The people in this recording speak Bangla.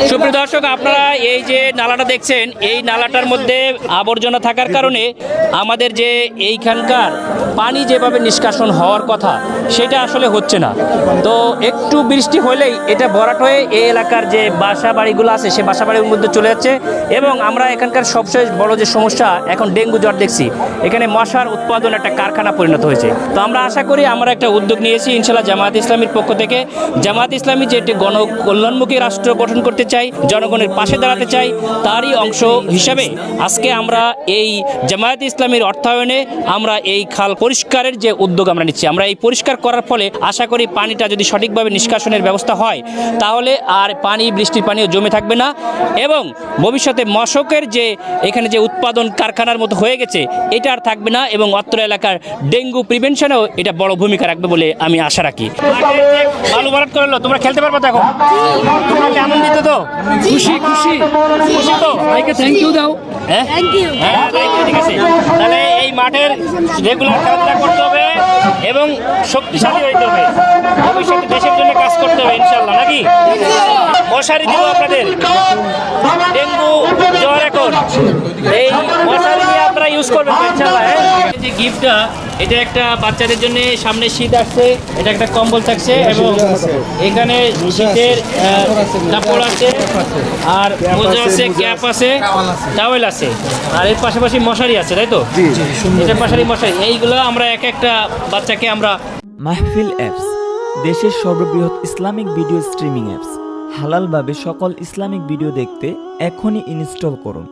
সুপ্রিয় দর্শক, আপনারা এই যে নালাটা দেখছেন, এই নালাটার মধ্যে আবর্জনা থাকার কারণে আমাদের যে এইখানকার পানি যেভাবে নিষ্কাশন হওয়ার কথা সেটা আসলে হচ্ছে না। তো একটু বৃষ্টি হলেই এটা ভরাট হয়ে এই এলাকার যে বাসা বাড়িগুলো আছে সে বাসা বাড়ির মধ্যে চলে যাচ্ছে। এবং আমরা এখানকার সবচেয়ে বড় যে সমস্যা এখন ডেঙ্গু জ্বর দেখছি, এখানে মশার উৎপাদন একটা কারখানা পরিণত হয়েছে। তো আমরা আশা করি আমরা একটা উদ্যোগ নিয়েছি ইনশাল্লাহ জামায়াত ইসলামীর পক্ষ থেকে। জামায়াত ইসলামী যে একটি গণকল্যাণমুখী রাষ্ট্র গঠন করতে চাই, জনগণের পাশে দাঁড়াতে চাই, তারই অংশ হিসাবে আজকে আমরা এই জামায়াত ইসলামীর অর্থায়নে আমরা এই খাল পরিষ্কারের যে উদ্যোগ আমরা নিচ্ছি। আমরা এই পরিষ্কার করার ফলে আশা করি পানিটা যদি সঠিকভাবে নিষ্কাশনের ব্যবস্থা হয় তাহলে আর বৃষ্টির পানিও জমে থাকবে না, এবং ভবিষ্যতে মশকের যে এখানে যে উৎপাদন কারখানার মতো হয়ে গেছে এটা আর থাকবে না, এবং অত্র এলাকার ডেঙ্গু প্রিভেনশনেও এটা বড় ভূমিকা রাখবে বলে আমি আশা রাখি। বালু ভরাট করলো, তোমরা খেলতে পারবো তো? এখন তোমরা কি আনন্দিত তো? খুশি তো? ভাইকে থ্যাংক ইউ দাও। হ্যাঁ থ্যাংক ইউ, ঠিক আছে। তাহলে এই মাঠের রেগুলার খেলাধুলা করতে হবে এবং শক্তিশালী হইতে হবে, ভবিষ্যতে দেশের জন্য কাজ করতে হবে ইনশাল্লাহ, নাকি? মশারি দিব আপনাদের, ডেঙ্গু জ্বর এখন এই মশারি নিয়ে আপনারা ইউজ করবেন ইনশাল্লাহ। যে গিফটটা, এটা একটা বাচ্চাদের জন্য, সামনে শীত আসছে, এটা একটা কম্বল থাকছে এবং এখানে শীতের কাপড় আছে, আর মোজা আছে, ক্যাপ আছে, টাওয়েল আছে, আর এর পাশাপাশি মশারি আছে, তাই তো? এটার পাশাপাশি মশারি, এইগুলো আমরা একটা বাচ্চাকে আমরা। মাহফিল অ্যাপস দেশের সর্ববৃহৎ ইসলামিক ভিডিও স্ট্রিমিং অ্যাপস। হালালভাবে সকল ইসলামিক ভিডিও দেখতে এখনই ইনস্টল করুন।